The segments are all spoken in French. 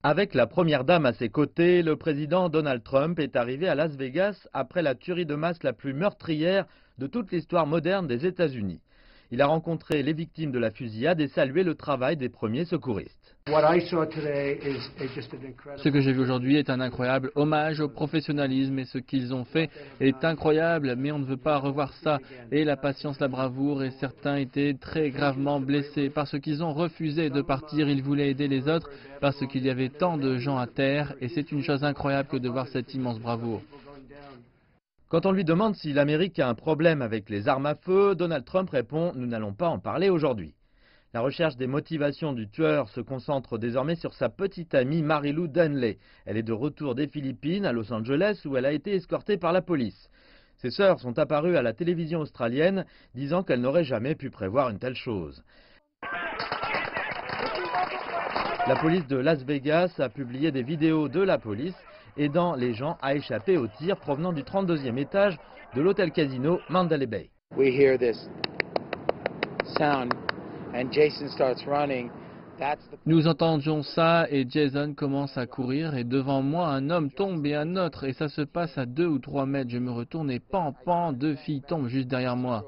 Avec la première dame à ses côtés, le président Donald Trump est arrivé à Las Vegas après la tuerie de masse la plus meurtrière de toute l'histoire moderne des États-Unis. Il a rencontré les victimes de la fusillade et salué le travail des premiers secouristes. Ce que j'ai vu aujourd'hui est un incroyable hommage au professionnalisme et ce qu'ils ont fait est incroyable, mais on ne veut pas revoir ça. Et la patience, la bravoure, et certains étaient très gravement blessés parce qu'ils ont refusé de partir, ils voulaient aider les autres parce qu'il y avait tant de gens à terre et c'est une chose incroyable que de voir cette immense bravoure. Quand on lui demande si l'Amérique a un problème avec les armes à feu, Donald Trump répond « Nous n'allons pas en parler aujourd'hui ». La recherche des motivations du tueur se concentre désormais sur sa petite amie Marilou Danley. Elle est de retour des Philippines, à Los Angeles, où elle a été escortée par la police. Ses sœurs sont apparues à la télévision australienne, disant qu'elles n'auraient jamais pu prévoir une telle chose. La police de Las Vegas a publié des vidéos de la police aidant les gens à échapper aux tirs provenant du 32e étage de l'hôtel casino Mandalay Bay. We hear this sound and Jason starts running. Nous entendions ça et Jason commence à courir et devant moi un homme tombe et un autre et ça se passe à 2 ou 3 mètres. Je me retourne et pan, 2 filles tombent juste derrière moi.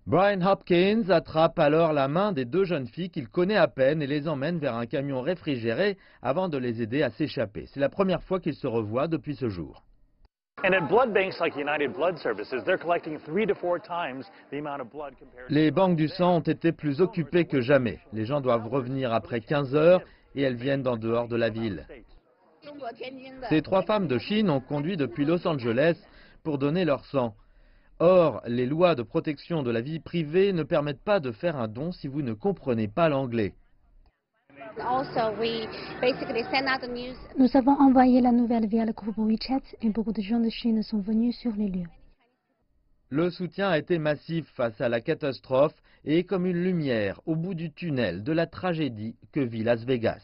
Brian Hopkins attrape alors la main des 2 jeunes filles qu'il connaît à peine et les emmène vers un camion réfrigéré avant de les aider à s'échapper. C'est la première fois qu'ils se revoient depuis ce jour. Les banques du sang ont été plus occupées que jamais. Les gens doivent revenir après 15 heures et elles viennent d'en dehors de la ville. Ces 3 femmes de Chine ont conduit depuis Los Angeles pour donner leur sang. Or, les lois de protection de la vie privée ne permettent pas de faire un don si vous ne comprenez pas l'anglais. Nous avons envoyé la nouvelle via le groupe WeChat et beaucoup de gens de Chine sont venus sur les lieux. Le soutien a été massif face à la catastrophe et comme une lumière au bout du tunnel de la tragédie que vit Las Vegas.